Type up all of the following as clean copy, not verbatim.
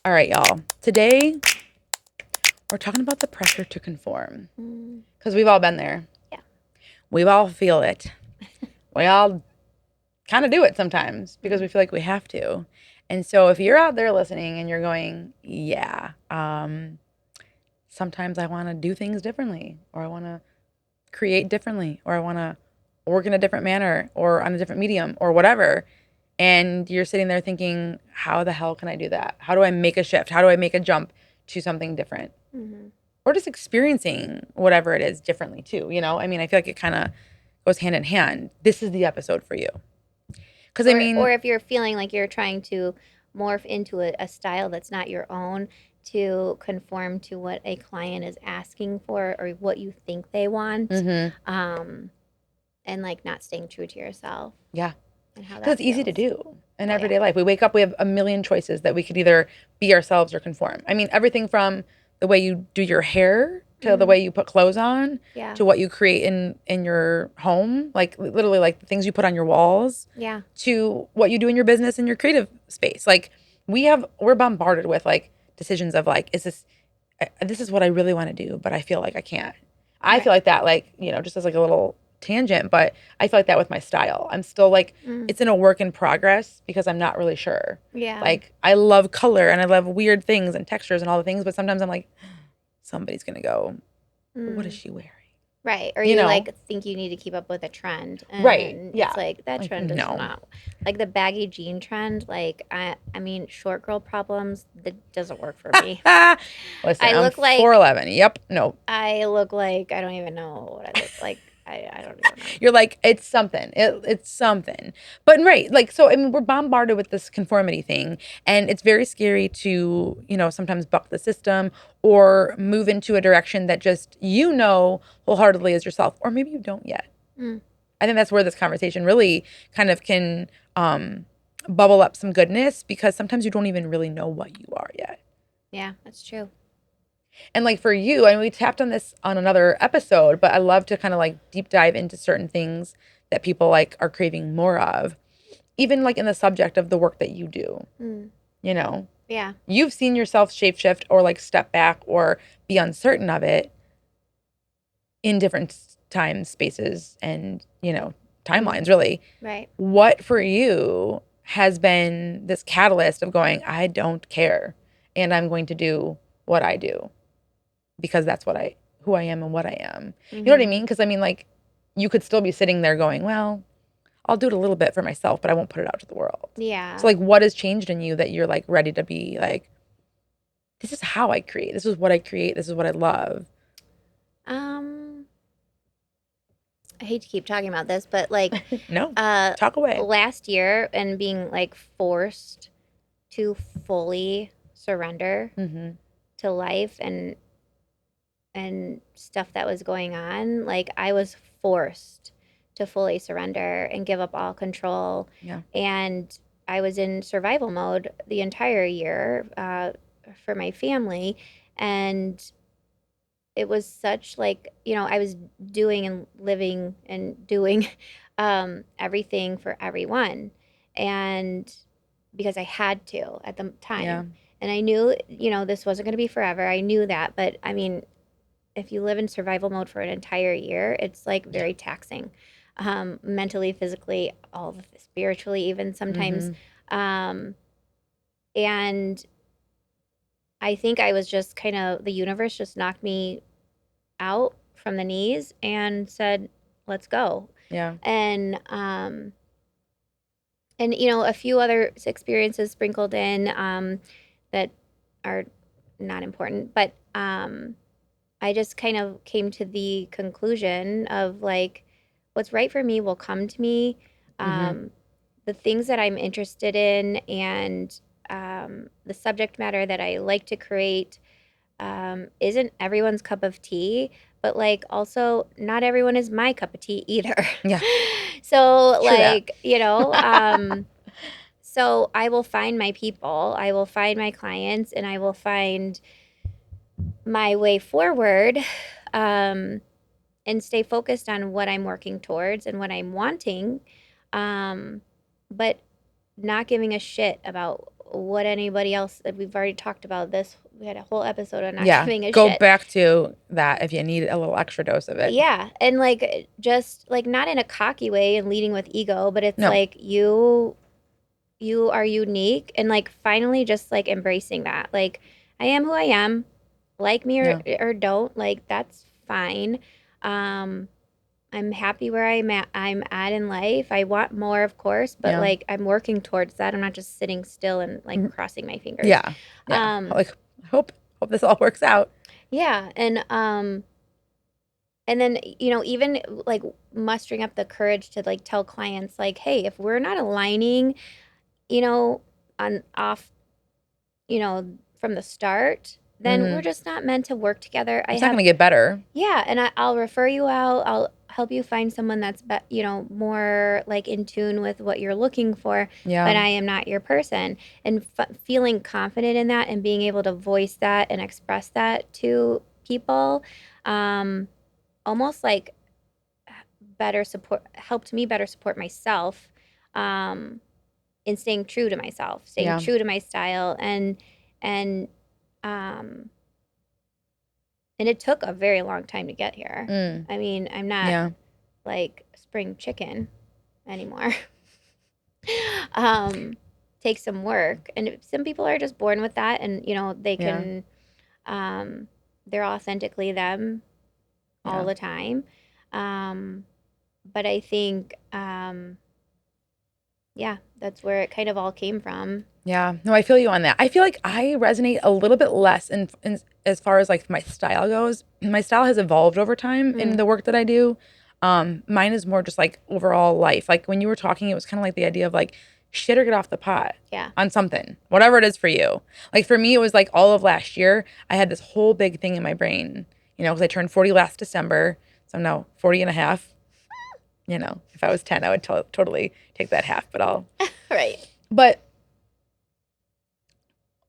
All right, y'all. Today, we're talking about the pressure to conform. Because we've all been there. Yeah. We all feel it. We all kind of do it sometimes because we feel like we have to. And so if you're out there listening and you're going, yeah, sometimes I want to do things differently, or I want to create differently, or I want to work in a different manner or on a different medium or whatever. And you're sitting there thinking, how the hell can I do that? How do I make a shift? How do I make a jump to something different? Mm-hmm. Or just experiencing whatever it is differently too, you know? I mean, I feel like it kind of goes hand in hand. This is the episode for you. Because Or if you're feeling like you're trying to morph into a style that's not your own to conform to what a client is asking for or what you think they want, and like not staying true to yourself. Yeah. And how Because that it's easy to feels. do in everyday life. We wake up, we have a million choices that we could either be ourselves or conform. I mean, everything from the way you do your hair to the way you put clothes on Yeah. to what you create in your home, like literally like the things you put on your walls, Yeah. to what you do in your business and your creative space. Like we're bombarded with like decisions of like, is this is what I really want to do, but I feel like I can't. I feel like that, like, you know, just as like a little tangent, but I feel like that with my style. I'm still like, it's in a work in progress because I'm not really sure. Yeah. Like, I love color and I love weird things and textures and all the things, but sometimes I'm like, somebody's going to go, what is she wearing? Right. Or You you know? like think you need to keep up with a trend. And Right. Yeah. it's like that Like, trend is no. not like the baggy jean trend. Like I mean short girl problems, that doesn't work for me. Listen, I I'm look like 4'11". Yep. No. I look like I don't even know what I look like. I don't even know. You're like, it's something. It's something. But right, like, so I mean, we're bombarded with this conformity thing, and it's very scary to, you know, sometimes buck the system or move into a direction that just wholeheartedly is yourself, or maybe you don't yet. I think that's where this conversation really kind of can bubble up some goodness, because sometimes you don't even really know what you are yet. Yeah, that's true. And like for you, I mean, we tapped on this on another episode, but I love to kind of like deep dive into certain things that people like are craving more of, even like in the subject of the work that you do. You know, Yeah. you've seen yourself shapeshift or like step back or be uncertain of it in different times, spaces, and, you know, timelines, really. Right. What for you has been this catalyst of going, I don't care, and I'm going to do what I do, because that's who I am and what I am. You know what I mean? Because I mean, like, you could still be sitting there going, well, I'll do it a little bit for myself, but I won't put it out to the world. Yeah. So like, what has changed in you that you're like ready to be like, this is how I create. This is what I create. This is what I love. I hate to keep talking about this, but like No, talk away. last year and being like forced to fully surrender to life and stuff that was going on, like I was forced to fully surrender and give up all control. Yeah. And I was in survival mode the entire year for my family. And it was such like, you know, I was doing and living and doing everything for everyone. And because I had to at the time. Yeah. And I knew, you know, this wasn't going to be forever. I knew that. But I mean, if you live in survival mode for an entire year, it's like very taxing, mentally, physically, spiritually, even sometimes. And I think I was just kind of, the universe just knocked me out from the knees and said, let's go. Yeah. And you know, a few other experiences sprinkled in that are not important, but I just kind of came to the conclusion of like, what's right for me will come to me. The things that I'm interested in and the subject matter that I like to create isn't everyone's cup of tea, but like also not everyone is my cup of tea either. Yeah. So True that. like, you know, so I will find my people, I will find my clients, and I will find my way forward, and stay focused on what I'm working towards and what I'm wanting, but not giving a shit about what anybody else, we've already talked about this. We had a whole episode on not Yeah. giving a Go shit. back to that if you need a little extra dose of it. Yeah. And like, just like not in a cocky way and leading with ego, but it's No. like you are unique, and like finally just like embracing that. Like, I am who I am, like me Yeah. or don't, like that's fine. Um, I'm happy where I'm at in life. I want more, of course, but Yeah. like I'm working towards that. I'm not just sitting still and like Mhm. crossing my fingers. Yeah. Yeah. Um, Like, hope this all works out. yeah, and then, even like mustering up the courage to like tell clients like, hey, if we're not aligning, on off, from the start, then we're Hmm. just not meant to work together. I It's not have going to get better. Yeah, and I'll refer you out. I'll help you find someone that's more like in tune with what you're looking for. But Yeah. I am not your person. And feeling confident in that and being able to voice that and express that to people, um, almost like better support helped me better support myself, um, in staying true to myself, staying Yeah. true to my style, and um, and it took a very long time to get here. Mm. I mean, I'm not Yeah. like spring chicken anymore. um, Takes some work, and some people are just born with that, and they Yeah. can, um, they're authentically them all Yeah. the time. Um, but I think, yeah, that's where it kind of all came from. Yeah. No, I feel you on that. I feel like I resonate a little bit less in as far as like my style goes. My style has evolved over time in Mm, the work that I do. Mine is more just like overall life. Like when you were talking, it was kind of like the idea of like shit or get off the pot yeah. on something, whatever it is for you. Like for me, it was like all of last year, I had this whole big thing in my brain, because I turned 40 last December. So I'm now 40 and a half. If I was 10, I would totally take that half, but Right. but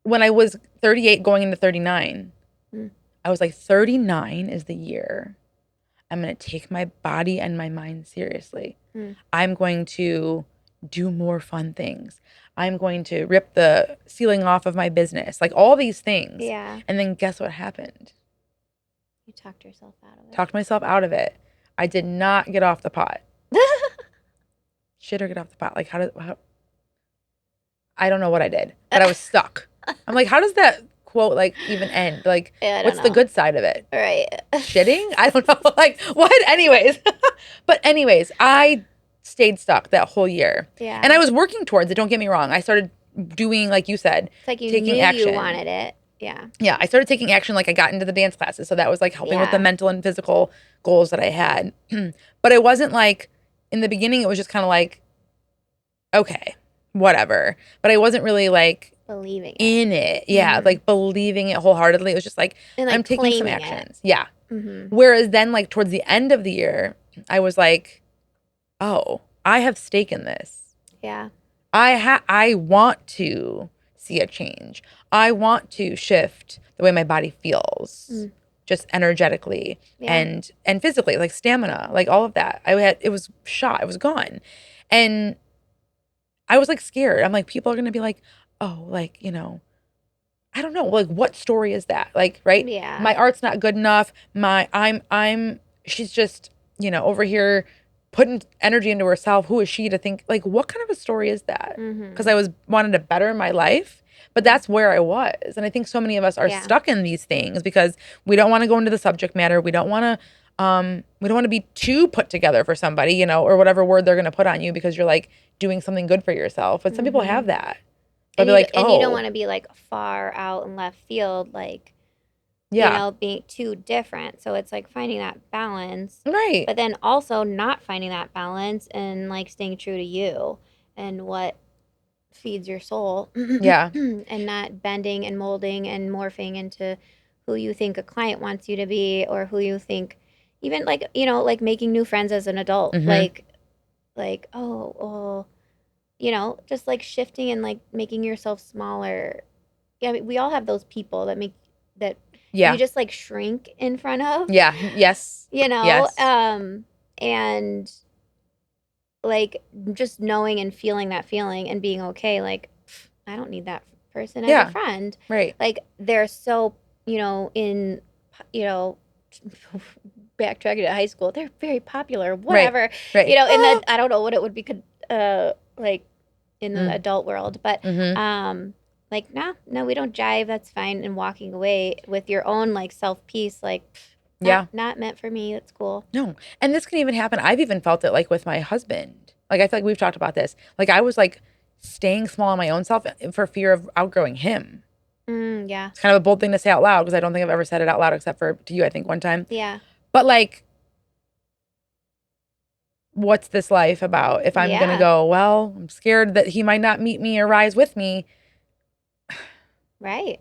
when I was 38 going into 39, Mm, I was like, 39 is the year I'm going to take my body and my mind seriously. mm. I'm going to do more fun things. I'm going to rip the ceiling off of my business, like all these things. Yeah. And then guess what happened? You talked yourself out of Talked myself out of it. I did not get off the pot. it. Shit or get off the pot. Like, I don't know what I did, but I was stuck. I'm like, how does that quote like even end? Like, Yeah, I don't what's the know. good side of it? Right. Shitting? I don't know. Like, what? Anyways. But anyways, I stayed stuck that whole year. Yeah. And I was working towards it, don't get me wrong. I started doing, like you said, It's like you taking knew action. you wanted it. Yeah. Yeah, I started taking action. Like I got into the dance classes. So that was like helping with the Yeah. mental and physical goals that I had. But it wasn't like in the beginning, it was just kind of like, okay, whatever. But I wasn't really like Believing it. in it. Yeah, Mhm. like believing it wholeheartedly. It was just like, And like I'm taking some claiming it. actions. Yeah. Mm-hmm. Whereas then, like towards the end of the year, I was like, oh, I have stake in this. Yeah. I want to see a change. I want to shift the way my body feels, Mm. just energetically Yeah. and physically, like stamina, like all of that. It was shot, it was gone. And I was like scared. I'm like, people are gonna be like, oh, like, I don't know, like what story is that? Like, right? Yeah. My art's not good enough. She's just, over here putting energy into herself. Who is she to think like what kind of a story is that? Mm-hmm. Because I was wanted to better my life, but that's where I was. And I think so many of us are Yeah. stuck in these things because we don't want to go into the subject matter. We don't want to be too put together for somebody, or whatever word they're gonna put on you because you're like doing something good for yourself. But some people Mm-hmm. have that. And They'll be you like, and you don't oh, want to be like far out in left field, like yeah, being too different. So it's like finding that balance, right. but then also not finding that balance and like staying true to you and what feeds your soul, Yeah. and not bending and molding and morphing into who you think a client wants you to be, or who you think, even like like making new friends as an adult, Mm-hmm. like, oh, well, just like shifting and like making yourself smaller. Yeah, I mean, we all have those people that you Yeah. just like shrink in front of, Yeah. Yes. Yes. and like just knowing and feeling that feeling and being okay, like I don't need that person as a Yeah. friend. Right. Like they're so, in, you know, backtracking to high school, they're very popular, Right. whatever, Right. in that, I don't know what it would be, like in the Mm. adult world, but, Mm-hmm. like, no, we don't jive. That's fine. And walking away with your own like self peace, like, Yeah. not meant for me. That's cool. No. And this can even happen. I've even felt it like with my husband. Like I feel like we've talked about this. Like I was like staying small in my own self for fear of outgrowing him. Yeah. It's kind of a bold thing to say out loud because I don't think I've ever said it out loud except for to you, I think one time. Yeah. But like, what's this life about? If I'm gonna Yeah. go, well, I'm scared that he might not meet me or rise with me. Right.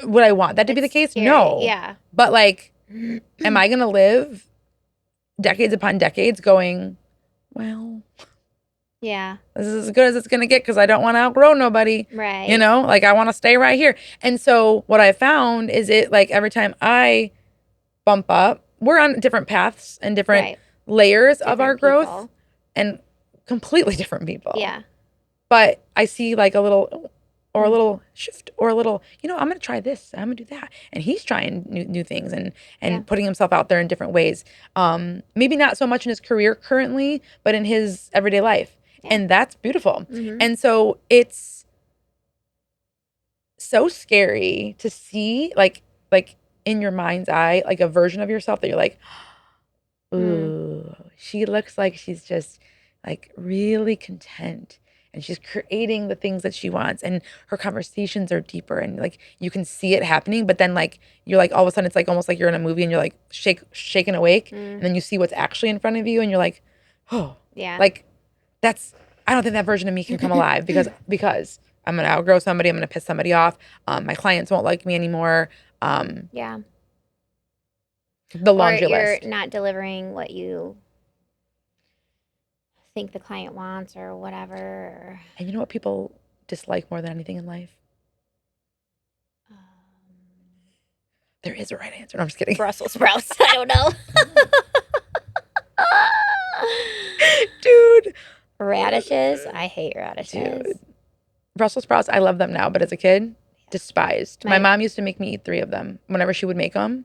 Would I want that to be the It's case? scary. No. Yeah. But like, am I gonna live decades upon decades going, well, Yeah. this is as good as it's gonna get because I don't want to outgrow nobody. Right. Like I want to stay right here. And so what I found is it like every time I bump up, we're on different paths and different Right. layers of our Different growth people. and completely different people. Yeah. But I see like a little or a little shift or a little, I'm going to try this. I'm going to do that. And he's trying new things and Yeah. putting himself out there in different ways. Maybe not so much in his career currently, but in his everyday life. Yeah. And that's beautiful. Mm-hmm. And so it's so scary to see like in your mind's eye, like a version of yourself that you're like, ooh, she looks like she's just like really content and she's creating the things that she wants and her conversations are deeper and like you can see it happening, but then like you're like all of a sudden it's like almost like you're in a movie and you're like shaken awake and then you see what's actually in front of you and you're like, oh, Yeah. like I don't think that version of me can come alive because I'm gonna outgrow somebody, I'm gonna piss somebody off, my clients won't like me anymore. Yeah. The Or laundry you're list. not delivering what you think the client wants or whatever. And you know what people dislike more than anything in life? Um, There is a right answer. No, I'm just kidding. Brussels sprouts. I don't know. Dude. Radishes. I hate radishes. Dude. Brussels sprouts, I love them now, but as a kid, despised. My mom used to make me eat 3 of them whenever she would make them.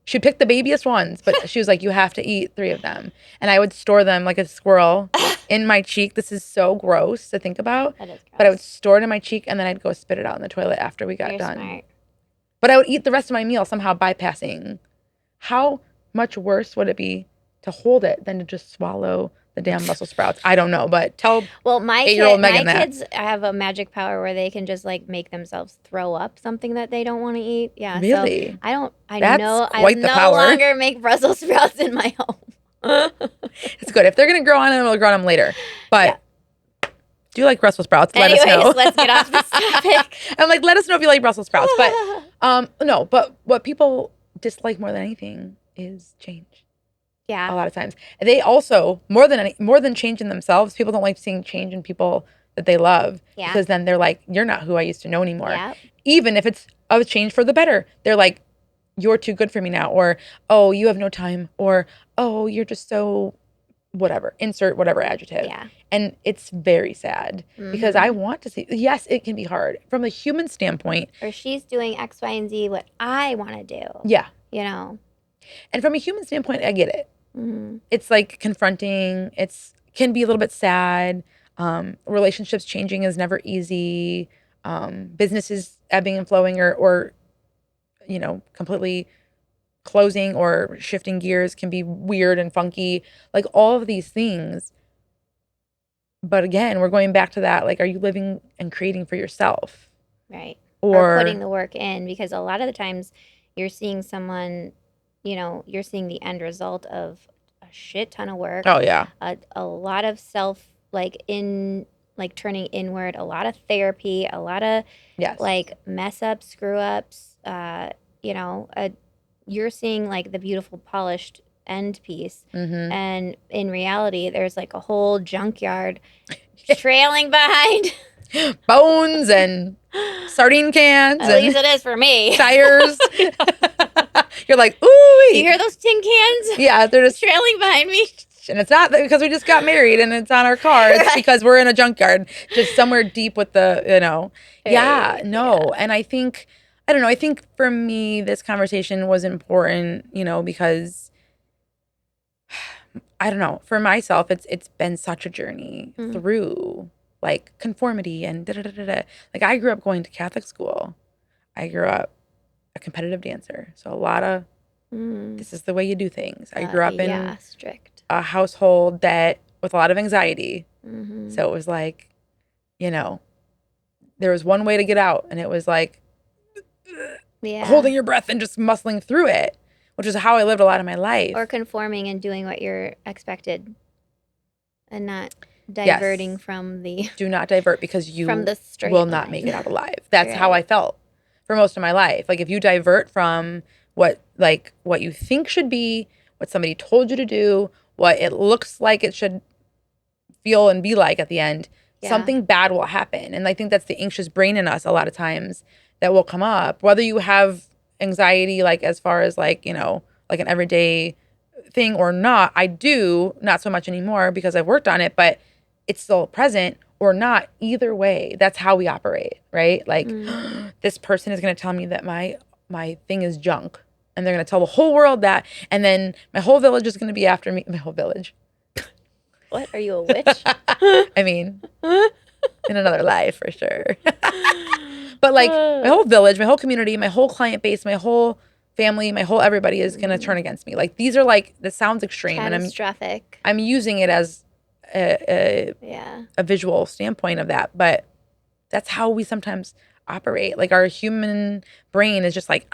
She'd pick the babiest ones, but she was like, you have to eat 3 of them. And I would store them like a squirrel in my cheek. This is so gross to think about. That is gross. But I would store it in my cheek and then I'd go spit it out in the toilet after we got You're done. smart. But I would eat the rest of my meal somehow bypassing. How much worse would it be to hold it than to just swallow the damn Brussels sprouts? I don't know, but tell my 8-year-old Megan my that. kids have a magic power where they can just like make themselves throw up something that they don't want to eat. Yeah. Really? So I That's know quite I the no power. longer make Brussels sprouts in my home. It's good. If they're going to grow on them, we'll grow on them later. But do you like Brussels sprouts? Let Anyways, us know. let's get off this topic. I'm like, let us know if you like Brussels sprouts. But no, but what people dislike more than anything is change. A Yeah. lot of times. They also, more than change in themselves, people don't like seeing change in people that they love. Yeah. Because then they're like, you're not who I used to know anymore. Yeah. Even if it's a change for the better. They're like, you're too good for me now. Or, oh, you have no time. Or, oh, you're just so whatever. Insert whatever adjective. Yeah. And it's very sad because I want to see, yes, it can be hard from a human standpoint. Or she's doing X, Y, and Z what I want to do. Yeah. And from a human standpoint, I get it. Mm-hmm. It's like confronting. Can be a little bit sad. Relationships changing is never easy. Businesses ebbing and flowing or completely closing or shifting gears can be weird and funky. Like all of these things. But again, we're going back to that. Like, are you living and creating for yourself? Right. Or putting the work in, because a lot of the times you're seeing someone, you're seeing the end result of a shit ton of work. Oh yeah. A lot of self, turning inward, a lot of therapy, a lot of mess ups, screw ups. You're seeing like the beautiful polished end piece, and in reality, there's like a whole junkyard trailing behind. Bones and sardine cans. At least it is for me. Tires. You're like, ooh. You hear those tin cans? Yeah, they're just trailing behind me. And it's not because we just got married and it's on our car. It's because we're in a junkyard, just somewhere deep with the, Yeah, Right. no. And I don't know. I think for me, this conversation was important, because I don't know. For myself, it's been such a journey Mm. through like conformity and da da da da da. Like I grew up going to Catholic school. I grew up a competitive dancer. So a lot of Mm. this is the way you do things. I grew up in Yeah, strict. a household that with a lot of anxiety. Mm-hmm. So it was like, you know, there was one way to get out, and it was like Yeah. holding your breath and just muscling through it, which is how I lived a lot of my Or life. conforming and doing what you're expected and not diverting Yes. from the Do not divert because from you the will straight not make line. it out alive. That's how I Right. felt for most of my life. Like if you divert from what you think should be, what somebody told you to do, what it looks like it should feel and be like at the end, Yeah. something bad will happen. And I think that's the anxious brain in us a lot of times that will come up. Whether you have anxiety, like as far as like, like an everyday thing or not, I do, not so much anymore because I've worked on it, but it's still present or not. Either way, that's how we operate, right? Like Mm. this person is going to tell me that my thing is junk. And they're going to tell the whole world that. And then my whole village is going to be after me. My whole village. What? Are you a witch? I mean, in another life for sure. But like my whole village, my whole community, my whole client base, my whole family, my whole everybody is gonna turn against me. Like these are like this sounds extreme, and Catastrophic. I'm using it as Yeah. a visual standpoint of that, but that's how we sometimes operate. Like our human brain is just like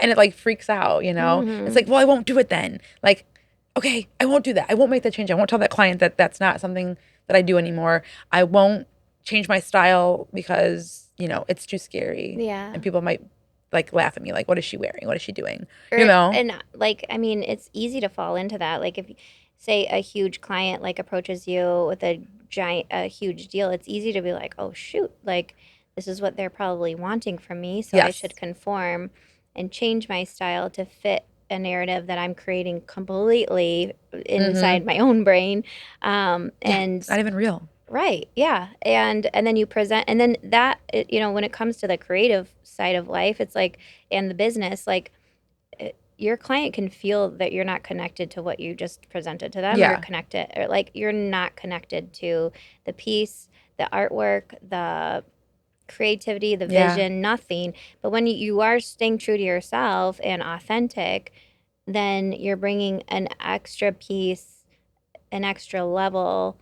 and it like freaks out. It's Mm-hmm. like, well, I won't do it then. Like, okay, I won't do that. I won't make that change. I won't tell that client that that's not something that I do anymore. I won't change my style because it's too scary, Yeah. and people might like laugh at me. Like, what is she wearing? What is she doing? Or and like I mean, it's easy to fall into that. Like if say a huge client like approaches you with a huge deal, it's easy to be like, "Oh shoot, like this is what they're probably wanting from me, so I Yes. should conform and change my style to fit a narrative that I'm creating completely Mm-hmm. inside my own brain." Yeah. And It's not even real. right, yeah, and then you present, and then when it comes to the creative side of life, it's like, and the business, like your client can feel that you're not connected to what you just presented to them, or Yeah. connected, or like you're not connected to the piece, the artwork, the creativity, the Yeah. vision, nothing. But when you are staying true to yourself and authentic, then you're bringing an extra piece, an extra level,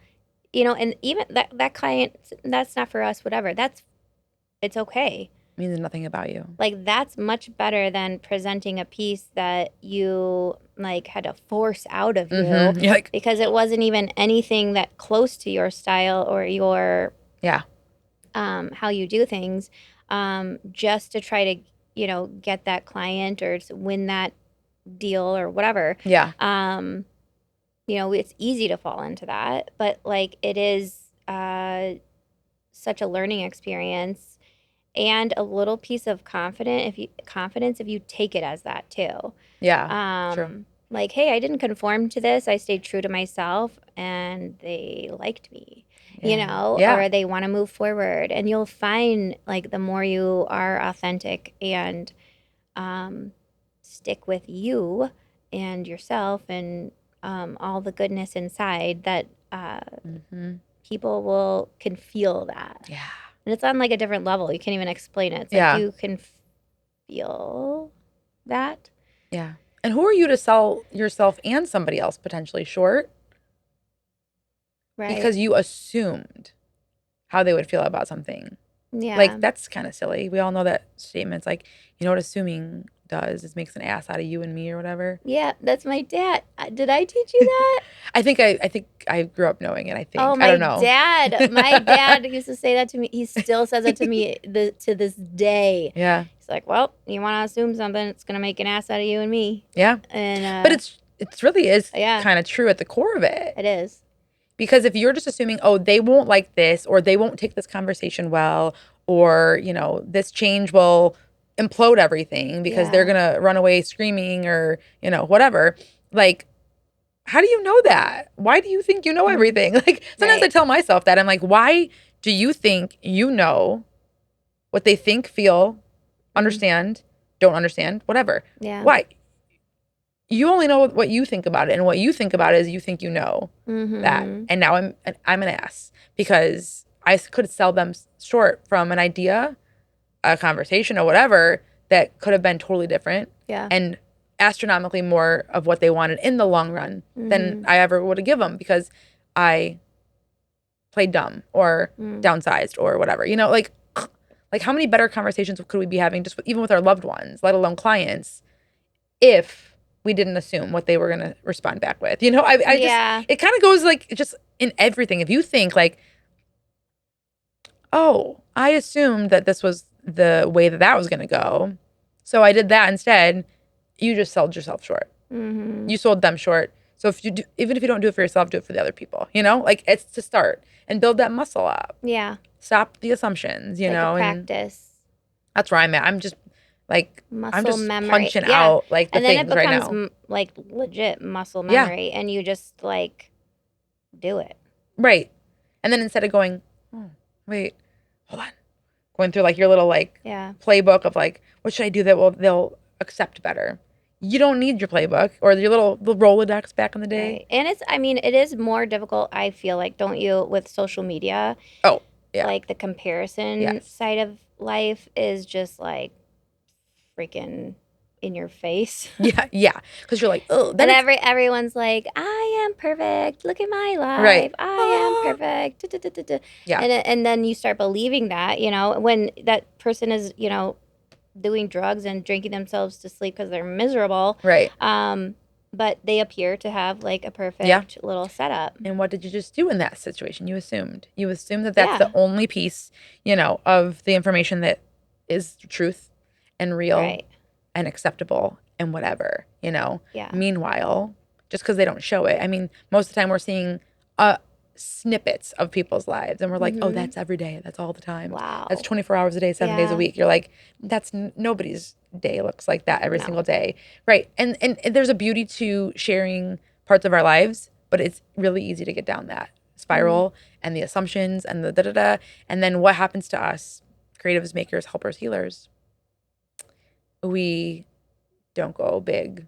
and even that client, that's not for us, whatever. It's okay. Means nothing about you. Like that's much better than presenting a piece that you like had to force out of you Mm-hmm. You're like, because it wasn't even anything that close to your style or your yeah. how you do things, just to try to get that client or to win that deal or whatever. Yeah. It's easy to fall into that, but like it is such a learning experience and a little piece of confidence if you take it as that too. Yeah. True. Like, hey, I didn't conform to this. I stayed true to myself and they liked me, Yeah. Yeah. or they want to move forward. And you'll find like the more you are authentic and um, stick with you and yourself and all the goodness inside that Mm-hmm. people can feel that. Yeah. And it's on like a different level. You can't even explain it. It's like Yeah. you can feel that. Yeah. And who are you to sell yourself and somebody else potentially short Right. because you assumed how they would feel about something? Yeah. Like, that's kind of silly. We all know that statement. It's like, you know what assuming does is makes an ass out of you and me or whatever. Yeah, that's my dad. Did I teach you that? I think I grew up knowing it, I Oh, think. I my don't know. dad. My dad used to say that to me. He still says it to me to this day. Yeah. He's like, "Well, you want to assume something, it's going to make an ass out of you and me." Yeah. And But it's really is yeah, kind of true at the core of it. it is. Because if you're just assuming, oh, they won't like this, or they won't take this conversation well, or, this change will implode everything because they're Yeah. going to run away screaming or, whatever. Like, how do you know that? Why do you think you know everything? Like sometimes I Right. tell myself that. I'm like, why do you think you know what they think, feel, Mm. understand, don't understand, whatever? Yeah. Why? You only know what you think about it, and what you think about it is you think you know that. Mm-hmm. And now I'm an ass because I could sell them short from an idea, a conversation, or whatever that could have been totally different Yeah. and astronomically more of what they wanted in the long run than Mm-hmm. I ever would have given them because I played dumb or Mm. downsized or whatever. Like how many better conversations could we be having just even with our loved ones, let alone clients, if we didn't assume what they were going to respond back with? I just, Yeah. it kind of goes like just in everything. If you think like, oh, I assumed that this was the way that was going to go, so I did that instead, you just sold yourself short. Mm-hmm. You sold them short. So if you do, even if you don't do it for yourself, do it for the other people. Like it's to start and build that muscle up. Yeah. Stop the assumptions, It's like a and practice. that's where I'm at. Like I'm Muscle just memory. punching Yeah. out like the And then it things right becomes now. like legit muscle Yeah, memory and you just like do it. right. And then instead of going, oh, wait, hold on, going through like your little like Yeah. playbook of like what should I do that will they'll accept better. You don't need your playbook or your little the Rolodex back in the day. Right. And I mean, it is more difficult, I feel like, don't you, with social media? Oh, yeah. Like the comparison Yes. side of life is just like freaking in your face. Yeah, yeah. Because you're like, oh, then And it's everyone's like, I am perfect. Look at my right. life. I am Ah. perfect. Da, da, da, da, da. Yeah, And then you start believing that, when that person is, doing drugs and drinking themselves to sleep because they're miserable. right. Um, but they appear to have like a Yeah. perfect little setup. And what did you just do in that situation? You assumed. You assumed that that's the Yeah. only piece, of the information that is truth and real Right. and acceptable and whatever. Yeah. Meanwhile, just because they don't show it, I mean, most of the time we're seeing uh, snippets of people's lives and we're like, oh, Mm-hmm. that's every day. That's all the time. That's Wow. 24 hours a day, 7 days a Yeah. week. You're like, that's nobody's day looks like that every No. single day. Right. And there's a beauty to sharing parts of our lives, but it's really easy to get down that Mm-hmm. spiral and the assumptions and the da da da. And then what happens to us, creatives, makers, helpers, healers? We don't go big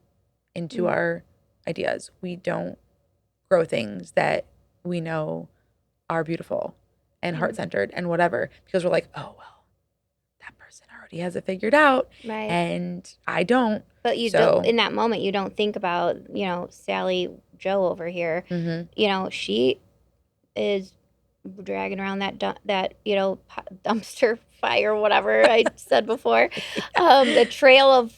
into Mm-hmm. our ideas. We don't grow things that we know are beautiful and heart centered and whatever because we're like, oh, well, that person already has it figured out Right. and I don't. But you don't, So, in that moment, you don't think about, Sally Joe over here. mhm. She is dragging around dumpster fire, whatever I said before, the trail of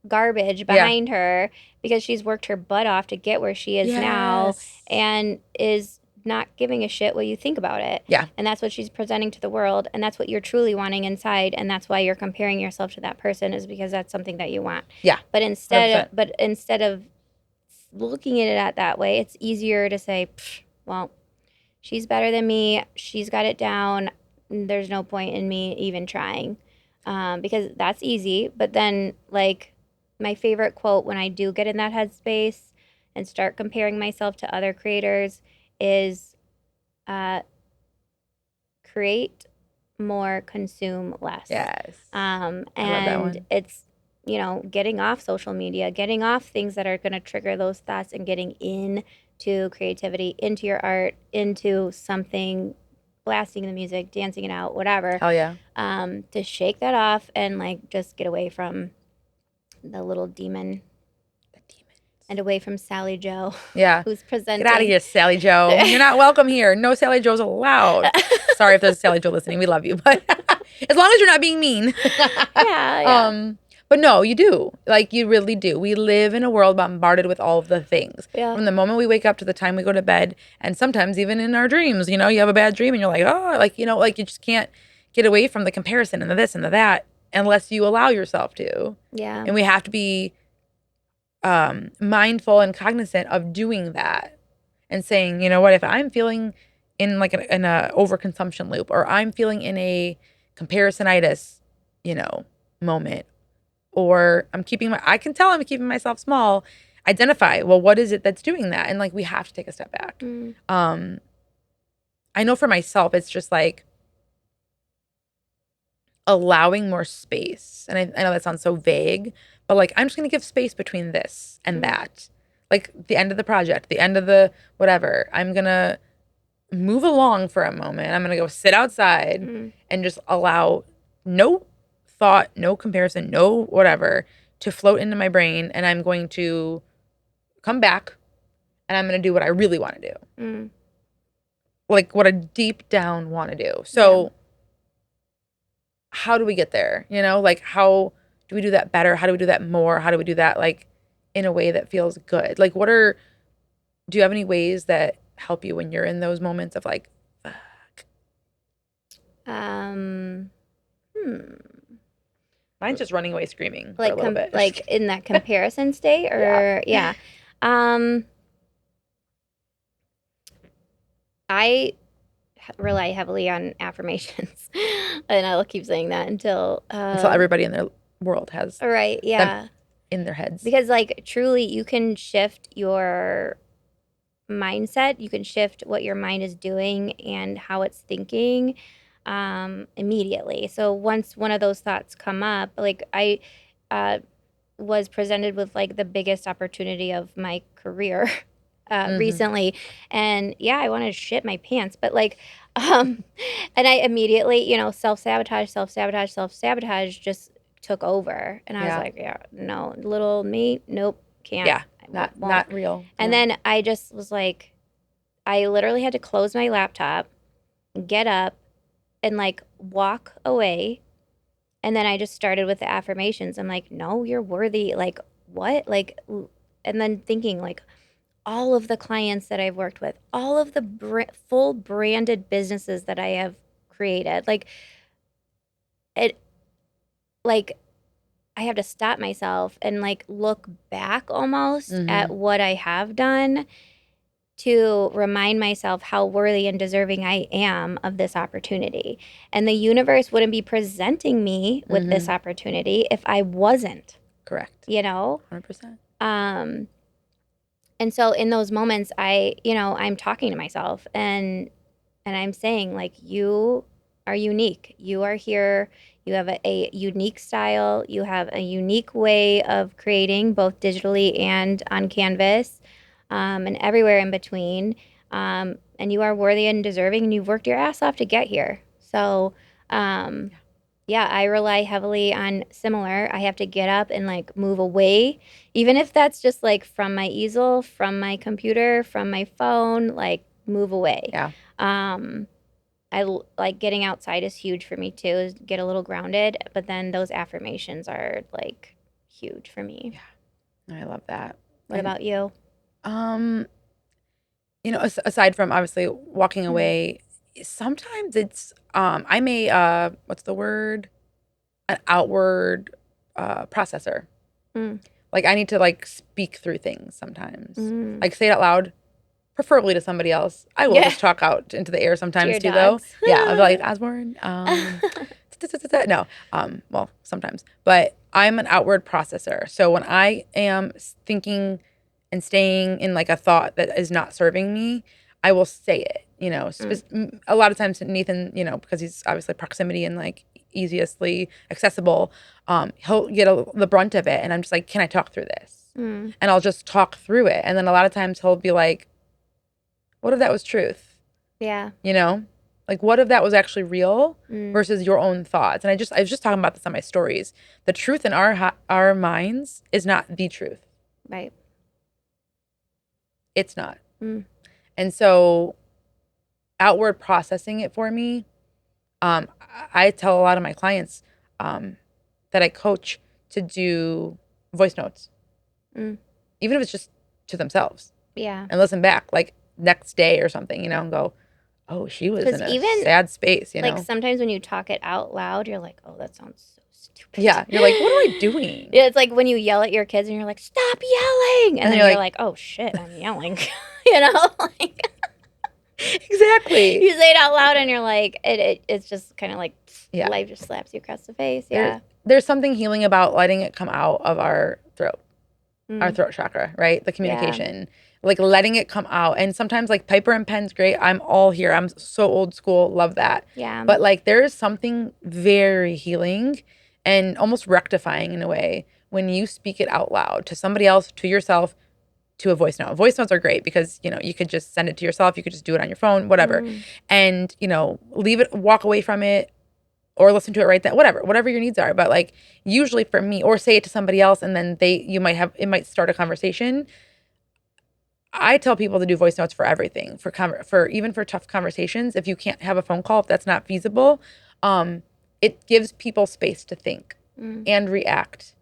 garbage Yeah. behind her because she's worked her butt off to get where she is now Yes. and is not giving a shit what you think about it. Yeah. And that's what she's presenting to the world and that's what you're truly wanting inside and that's why you're comparing yourself to that person is because that's something that you want. Yeah. But 100%. instead of looking at it that way, it's easier to say, well, she's better than me. She's got it down. There's no point in me even trying because that's easy. But then, like, my favorite quote when I do get in that headspace and start comparing myself to other creators is uh, create more, consume less. Yes. I love that And one. it's, getting off social media, getting off things that are going to trigger those thoughts and getting into creativity, into your art, into something, blasting the music, dancing it out, whatever, Hell yeah. to shake that off and like just get away from the little demon The demons. and away from Sally Joe, Yeah. who's Get out of presenting. here, Sally Joe. You're not welcome here. No Sally Joes allowed. Sorry if there's a Sally Joe listening. We love you. But as long as you're not being mean. Yeah. But no, you do. Like you really do. We live in a world bombarded with all of the things. Yeah. From the moment we wake up to the time we go to bed, and sometimes even in our dreams, you have a bad dream and you're like, oh, like you just can't get away from the comparison and the this and the that unless you allow yourself to. Yeah. And we have to be mindful and cognizant of doing that and saying, you know what, if I'm feeling in like in a overconsumption loop or I'm feeling in a comparisonitis, moment, or I can tell I'm keeping myself small, identify, well, what is it that's doing that? And like, we have to take a step back. Mm. I know for myself, it's just like allowing more space. And I know that sounds so vague, but like, I'm just going to give space between this and Mm. that. Like the end of the project, the end of the whatever. I'm going to move along for a moment. I'm going to go sit outside Mm. and just allow no thought, no comparison, no whatever to float into my brain. And I'm going to come back and I'm going to do what I really want to do. Mm. Like what I deep down want to do. Yeah. So how do we get there? You know, like how do we do that better? How do we do that more? How do we do that like in a way that feels good? Like do you have any ways that help you when you're in those moments of like, fuck? Um, hmm. Mine's just running away screaming for a little bit. Like in that comparison state, or yeah. I rely heavily on affirmations, and I'll keep saying that until Everybody in their world has right, them yeah. in their heads. Because like truly you can shift your mindset, you can shift what your mind is doing and how it's thinking immediately. So once one of those thoughts come up, like I uh, was presented with like the biggest opportunity of my career recently, and yeah, I wanted to shit my pants, but like and I immediately, you know, self-sabotage just took over, and I was Yeah. like, yeah, no, little me, nope, can't. Yeah, I won't. not real. And Yeah. then I just was like, I literally had to close my laptop, get up, and like walk away. And then I just started with the affirmations. I'm like, no, you're worthy. Like, what? Like, and then thinking, like, all of the clients that I've worked with, all of the full branded businesses that I have created, like, it, like, I have to stop myself and like look back almost at what I have done to remind myself how worthy and deserving I am of this opportunity. And the universe wouldn't be presenting me with this opportunity if I wasn't. Correct. You know? 100%. And so in those moments I'm talking to myself and I'm saying like, you are unique. You are here. You have a unique style. You have a unique way of creating both digitally and on canvas, and everywhere in between. And you are worthy and deserving, and you've worked your ass off to get here. So, yeah, I rely heavily on similar. I have to get up and like move away, even if that's just like from my easel, from my computer, from my phone, like move away. Yeah. Like getting outside is huge for me too, is get a little grounded. But then those affirmations are like huge for me. Yeah. I love that. What about you? You know, aside from obviously walking away, sometimes it's I'm a what's the word? An outward processor. Mm. Like I need to like speak through things sometimes. Mm. Like say it out loud, preferably to somebody else. I will just talk out into the air sometimes too, dogs. though. Yeah, I'll be like Osborne. No, well, sometimes, but I'm an outward processor. So when I am thinking and staying in like a thought that is not serving me, I will say it. You know, a lot of times Nathan, you know, because he's obviously proximity and like easiestly accessible, he'll get the brunt of it, and I'm just like, can I talk through this? And I'll just talk through it, and then a lot of times he'll be like, what if that was truth? Yeah. You know, like what if that was actually real versus your own thoughts? And I was just talking about this on my stories. The truth in our minds is not the truth. Right. It's not. And so outward processing it for me, I tell a lot of my clients that I coach to do voice notes, even if it's just to themselves. Yeah. And listen back like next day or something, you know, and go, oh, she was in a sad space, you know? Like sometimes when you talk it out loud, you're like, oh, that sounds so stupid. Yeah. You're like, what am I doing? Yeah, it's like when you yell at your kids and you're like, stop yelling. And then you're like, oh shit, I'm yelling. You know? Like, exactly. you say it out loud and you're like, it's just kind of like life just slaps you across the face. Yeah. There's something healing about letting it come out of our throat. our Mm. throat chakra, right? The Yeah. communication, like letting it come out. And sometimes like paper and pen's great. I'm all here. I'm so old school, love that. Yeah. But like there is something very healing and almost rectifying in a way when you speak it out loud to somebody else, to yourself, to a voice note. Voice notes are great because, you could just send it to yourself, you could just do it on your phone, whatever. Mm. And, leave it, walk away from it or listen to it right then, whatever your needs are. But like usually for me, or say it to somebody else and then you might have, it might start a conversation. I tell people to do voice notes for everything, for even for tough conversations. If you can't have a phone call, if that's not feasible, um, it gives people space to think Mm. and react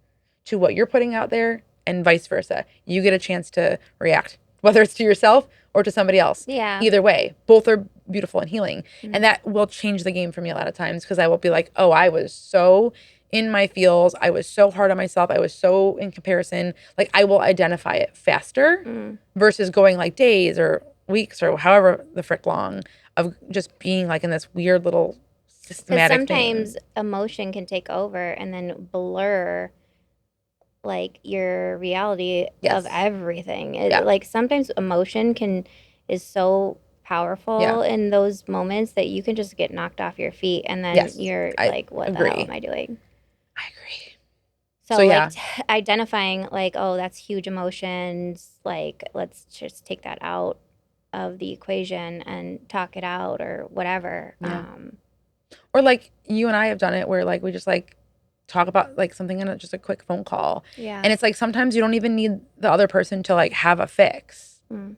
to what you're putting out there, and vice versa. You get a chance to react, whether it's to yourself or to somebody else. Yeah. Either way, both are beautiful and healing, Mm. and that will change the game for me a lot of times because I will be like, oh, I was so in my feels. I was so hard on myself. I was so in comparison. Like I will identify it faster Mm. versus going like days or weeks or however the frick long of just being like in this weird little Because systematic thing. sometimes emotion can take over and then blur like your reality of Yes. everything. Yeah. Like sometimes emotion is so Yeah. powerful in those moments that you can just get knocked off your feet and then Yes. you're I like, what the hell am agree. I doing? I agree. So So like yeah. identifying like, oh, that's huge emotions, like let's just take that out of the equation and talk it out or whatever. Yeah. Or like you and I have done it where like we just like talk about like something in just a quick phone call. Yeah. And it's like sometimes you don't even need the other person to like have a fix. Mm.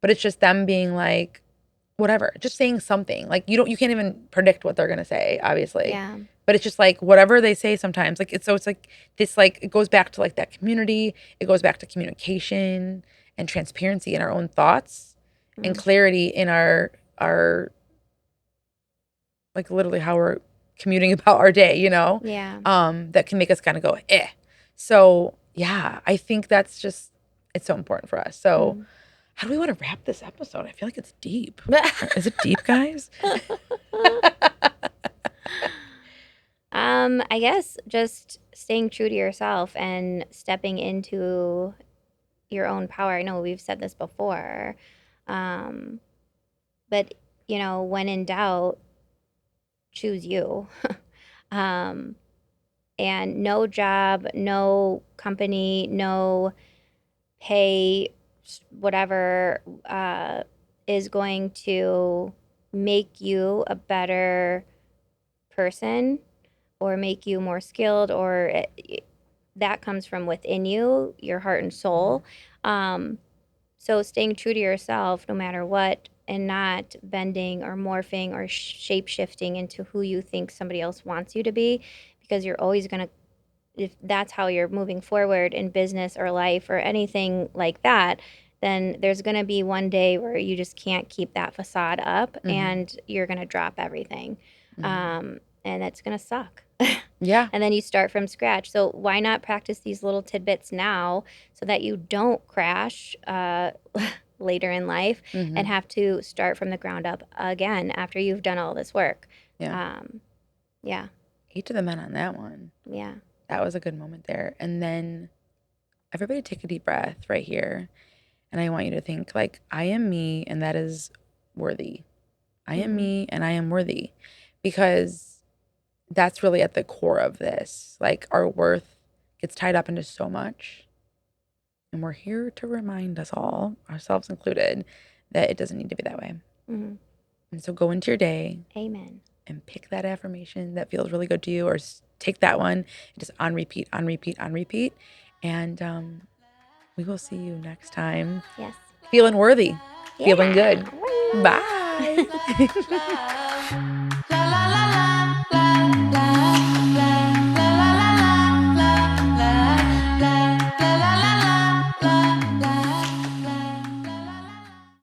But it's just them being like whatever, just saying something. Like you can't even predict what they're gonna say, obviously. Yeah. But it's just like whatever they say sometimes. Like it's like this like it goes back to like that community. It goes back to communication and transparency in our own thoughts and Mm. clarity in our like literally how we're commuting about our day. Yeah. That can make us kind of go, eh. So yeah, I think that's just it's so important for us. So Mm. how do we want to wrap this episode? I feel like it's deep. Is it deep, guys? I guess just staying true to yourself and stepping into your own power. I know we've said this before. Um, but when in doubt, choose you. um, and no job, no company, no pay, whatever, is going to make you a better person or make you more skilled or that comes from within you, your heart and soul. So staying true to yourself no matter what and not bending or morphing or shape shifting into who you think somebody else wants you to be, because you're always going to, if that's how you're moving forward in business or life or anything like that, then there's going to be one day where you just can't keep that facade up and you're going to drop everything. And it's going to suck. Yeah. And then you start from scratch. So why not practice these little tidbits now so that you don't crash later in life and have to start from the ground up again after you've done all this work. Yeah. Yeah. 8 to the men on that one. Yeah. That was a good moment there. And then everybody take a deep breath right here. And I want you to think like, I am me and that is worthy. I am me and I am worthy. Because that's really at the core of this. Like our worth gets tied up into so much. And we're here to remind us all, ourselves included, that it doesn't need to be that way. Mm-hmm. And so go into your day. Amen. And pick that affirmation that feels really good to you, or take that one and just on repeat, on repeat, on repeat. And we will see you next time. Yes. Feeling worthy, feeling good. Yeah. Bye.